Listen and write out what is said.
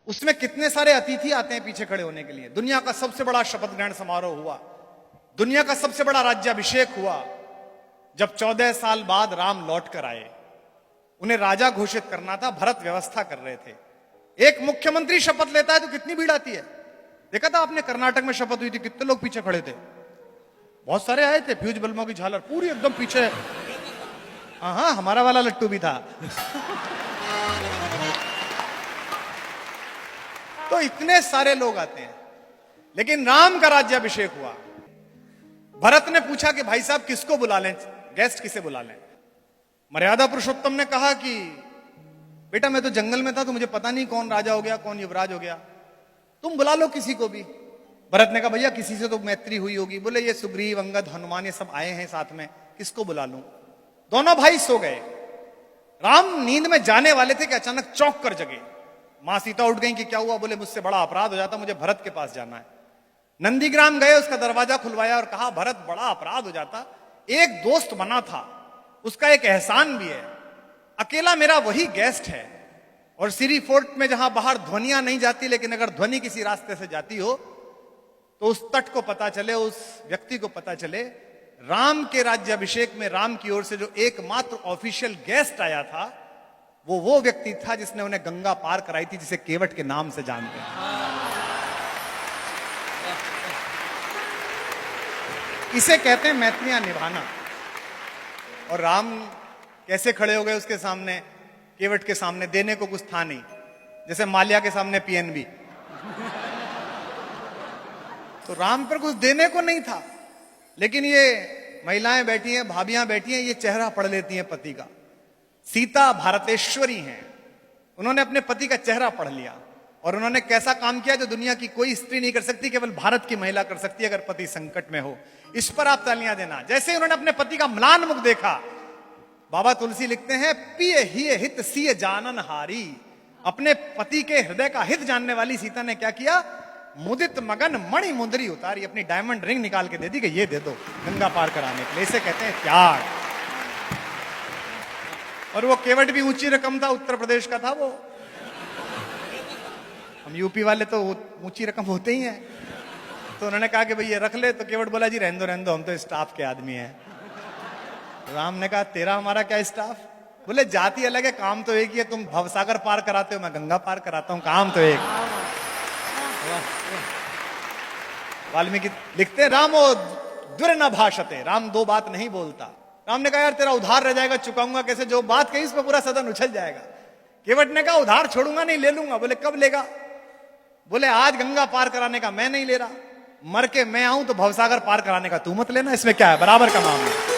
उसमें कितने सारे अतिथि आते हैं पीछे खड़े होने के लिए। दुनिया का सबसे बड़ा शपथ ग्रहण समारोह हुआ, दुनिया का सबसे बड़ा राज्याभिषेक हुआ। जब 14 साल बाद राम लौट कर आए, उन्हें राजा घोषित करना था, भरत व्यवस्था कर रहे थे। एक मुख्यमंत्री शपथ लेता है तो कितनी भीड़ आती है। देखा था आपने, कर्नाटक में शपथ हुई थी, कितने लोग पीछे खड़े थे, बहुत सारे आए थे, फ्यूज बल्बों की झालर पूरी एकदम पीछे। हाँ, हमारा वाला लट्टू भी था। तो इतने सारे लोग आते हैं। लेकिन राम का राज्याभिषेक हुआ, भरत ने पूछा कि भाई साहब किसको बुला लें, गेस्ट किसे बुला लें। मर्यादा पुरुषोत्तम ने कहा कि बेटा मैं तो जंगल में था तो मुझे पता नहीं कौन राजा हो गया कौन युवराज हो गया, तुम बुला लो किसी को भी। भरत ने कहा भैया किसी से तो मैत्री हुई होगी। बोले ये सुग्रीव अंगद हनुमान ये सब आए हैं साथ में, किसको बुला लूं। दोनों भाई सो गए। राम नींद में जाने वाले थे कि अचानक चौंक कर जगे। मां सीता उठ गई कि क्या हुआ। बोले मुझसे बड़ा अपराध हो जाता, मुझे भरत के पास जाना है। नंदीग्राम गए, उसका दरवाजा खुलवाया और कहा भरत बड़ा अपराध हो जाता, एक दोस्त बना था, उसका एक एहसान भी है, अकेला मेरा वही गेस्ट है। और सीरी फोर्ट में जहां बाहर ध्वनियां नहीं जाती, लेकिन अगर ध्वनि किसी रास्ते से जाती हो तो उस तट को पता चले, उस व्यक्ति को पता चले राम के राज्याभिषेक में राम की ओर से जो एकमात्र ऑफिशियल गेस्ट आया था वो व्यक्ति था जिसने उन्हें गंगा पार कराई थी, जिसे केवट के नाम से जानते हैं। इसे कहते हैं मैत्रियां निभाना। और राम कैसे खड़े हो गए उसके सामने, केवट के सामने। देने को कुछ था नहीं, जैसे माल्या के सामने पीएनबी। तो राम पर कुछ देने को नहीं था, लेकिन ये महिलाएं बैठी हैं, भाभियां बैठी हैं, ये चेहरा पढ़ लेती हैं पति का। सीता भारतेश्वरी हैं, उन्होंने अपने पति का चेहरा पढ़ लिया और उन्होंने कैसा काम किया जो दुनिया की कोई स्त्री नहीं कर सकती, केवल भारत की महिला कर सकती है अगर पति संकट में हो। इस पर आप तालियां देना। जैसे उन्होंने अपने पति का म्लान मुख देखा, बाबा तुलसी लिखते हैं पिय ही हित सिय जानन हारी। अपने पति के हृदय का हित जानने वाली सीता ने क्या किया, मुदित मगन मणि मुंदरी उतारी, अपनी डायमंड रिंग निकाल के दे दी कि ये दे दो गंगा पार कराने के लिए। इसे कहते हैं त्याग। और वो केवट भी ऊंची रकम था, उत्तर प्रदेश का था वो। हम यूपी वाले तो ऊंची रकम होते ही हैं। तो उन्होंने कहा कि भाई ये रख ले, तो केवट बोला जी रहने दो हम तो स्टाफ के आदमी हैं। राम ने कहा तेरा हमारा क्या स्टाफ। बोले जाति अलग है, काम तो एक ही है, तुम भवसागर पार कराते हो, मैं गंगा पार कराता हूं, काम तो एक। वाल्मीकि लिखते हैं रामो दुर न भाषते, राम दो बात नहीं बोलता। राम ने कहा यार तेरा उधार रह जाएगा, चुकाऊंगा कैसे, जो बात कही उस पर पूरा सदन उछल जाएगा। केवट ने कहा उधार छोड़ूंगा नहीं, ले लूंगा। बोले कब लेगा। बोले आज गंगा पार कराने का मैं नहीं ले रहा, मर के मैं आऊं तो भवसागर पार कराने का तू मत लेना, इसमें क्या है, बराबर का मामला।